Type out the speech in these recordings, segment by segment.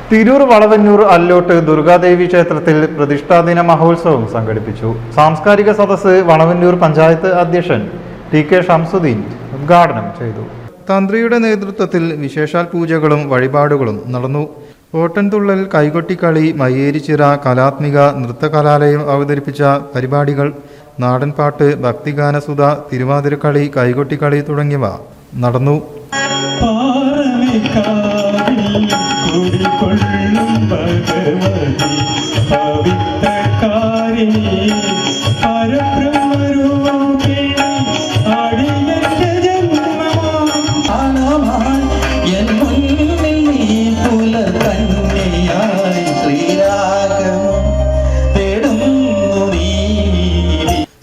തിരൂർ വളവന്നൂർ അല്ലോട്ട് ദുർഗാദേവി ക്ഷേത്രത്തിൽ പ്രതിഷ്ഠാദിന മഹോത്സവം സംഘടിപ്പിച്ചു. സാംസ്കാരിക സദസ്സ് വളവന്നൂർ പഞ്ചായത്ത് അധ്യക്ഷൻ TK ഷംസുദ്ദീൻ ഉദ്ഘാടനം ചെയ്തു. തന്ത്രിയുടെ നേതൃത്വത്തിൽ വിശേഷാൽ പൂജകളും വഴിപാടുകളും നടന്നു. ഓട്ടൻതുള്ളൽ, കൈകൊട്ടിക്കളി, മയ്യേരിച്ചിറ, കലാത്മിക നൃത്തകലാലയം അവതരിപ്പിച്ച പരിപാടികൾ, നാടൻപാട്ട്, ഭക്തിഗാനസുധ, തിരുവാതിരക്കളി, കൈകൊട്ടിക്കളി തുടങ്ങിയവ നടന്നു.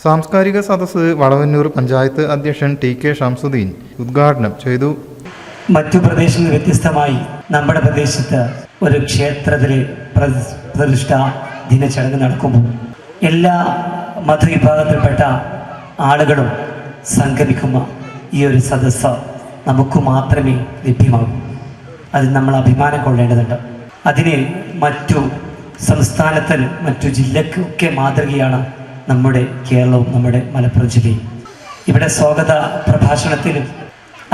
സാംസ്കാരിക സദസ്സ് വളവന്നൂർ പഞ്ചായത്ത് അധ്യക്ഷൻ TK ഷംസുദ്ദീൻ ഉദ്ഘാടനം ചെയ്തു. മറ്റു പ്രദേശങ്ങളിൽ വ്യത്യസ്തമായി നമ്മുടെ പ്രദേശത്ത് ഒരു ക്ഷേത്രത്തിലെ പ്രതിഷ്ഠാ ദിന ചടങ്ങ് നടക്കുമ്പോൾ എല്ലാ മതവിഭാഗത്തിൽപ്പെട്ട ആളുകളും സംഗമിക്കുന്ന ഈ ഒരു സദസ്സ് നമുക്ക് മാത്രമേ ലഭ്യമാകൂ. അതിൽ നമ്മൾ അഭിമാനം കൊള്ളേണ്ടതുണ്ട്. അതിന് മറ്റു സംസ്ഥാനത്തിന്, മറ്റു ജില്ലക്കൊക്കെ മാതൃകയാണ് നമ്മുടെ കേരളവും നമ്മുടെ മലപ്പുറം ജില്ലയും. ഇവിടെ സ്വാഗത പ്രഭാഷണത്തിലും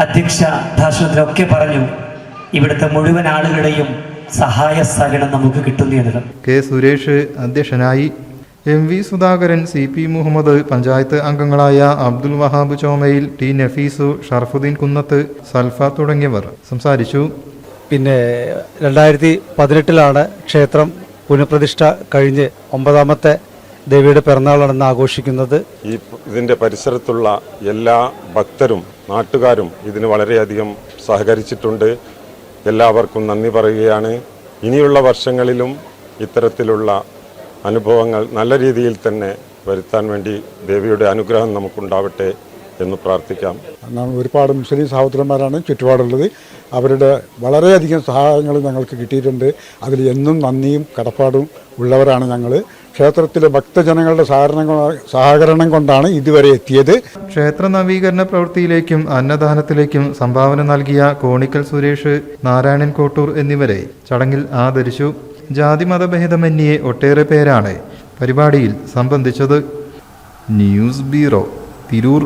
അധ്യക്ഷ ഭാഷണത്തിലൊക്കെ പറഞ്ഞു, ഇവിടുത്തെ മുഴുവൻ ആളുകളുടെയും സഹായ സഹകരണം നമുക്ക് കിട്ടുന്നതാണ്. K സുരേഷ് അധ്യക്ഷനായി. MV സുധാകരൻ, CP മുഹമ്മദ്, പഞ്ചായത്ത് അംഗങ്ങളായ അബ്ദുൽ വഹാബ് ചോമയിൽ, T നഫീസു, ഷർഫുദ്ദീൻ കുന്നത്ത്, സൽഫ തുടങ്ങിയവർ സംസാരിച്ചു. പിന്നെ 2018 ക്ഷേത്രം പുനഃപ്രതിഷ്ഠ കഴിഞ്ഞ് 9ാമത്തെ ദേവിയുടെ പിറന്നാളാണെന്ന് ആഘോഷിക്കുന്നത്. ഇതിൻ്റെ പരിസരത്തുള്ള എല്ലാ ഭക്തരും നാട്ടുകാരും ഇതിന് വളരെയധികം സഹകരിച്ചിട്ടുണ്ട്. എല്ലാവർക്കും നന്ദി പറയുകയാണ്. ഇനിയുള്ള വർഷങ്ങളിലും ഇത്തരത്തിലുള്ള അനുഭവങ്ങൾ നല്ല രീതിയിൽ തന്നെ വരുത്താൻ വേണ്ടി ദേവിയുടെ അനുഗ്രഹം നമുക്കുണ്ടാവട്ടെ എന്ന് പ്രാർത്ഥിക്കാം. ഒരുപാട് മുസ്ലിം സഹോദരന്മാരാണ് ചുറ്റുപാടുള്ളത്. അവരുടെ വളരെയധികം സഹായങ്ങൾ ഞങ്ങൾക്ക് കിട്ടിയിട്ടുണ്ട്. അതിൽ എന്നും നന്ദിയും കടപ്പാടും ഉള്ളവരാണ് ഞങ്ങൾ. ക്ഷേത്രത്തിലെ ഭക്തജനങ്ങളുടെ സഹകരണം കൊണ്ടാണ് ഇതുവരെ എത്തിയത്. ക്ഷേത്ര നവീകരണ പ്രവൃത്തിയിലേക്കും അന്നദാനത്തിലേക്കും സംഭാവന നൽകിയ കോണിക്കൽ സുരേഷ്, നാരായണൻ കോട്ടൂർ എന്നിവരെ ചടങ്ങിൽ ആദരിച്ചു. ജാതിമതഭേദമന്യേ ഒട്ടേറെ പേരാണ് പരിപാടിയിൽ സംബന്ധിച്ചത്. News bureau, Tirur.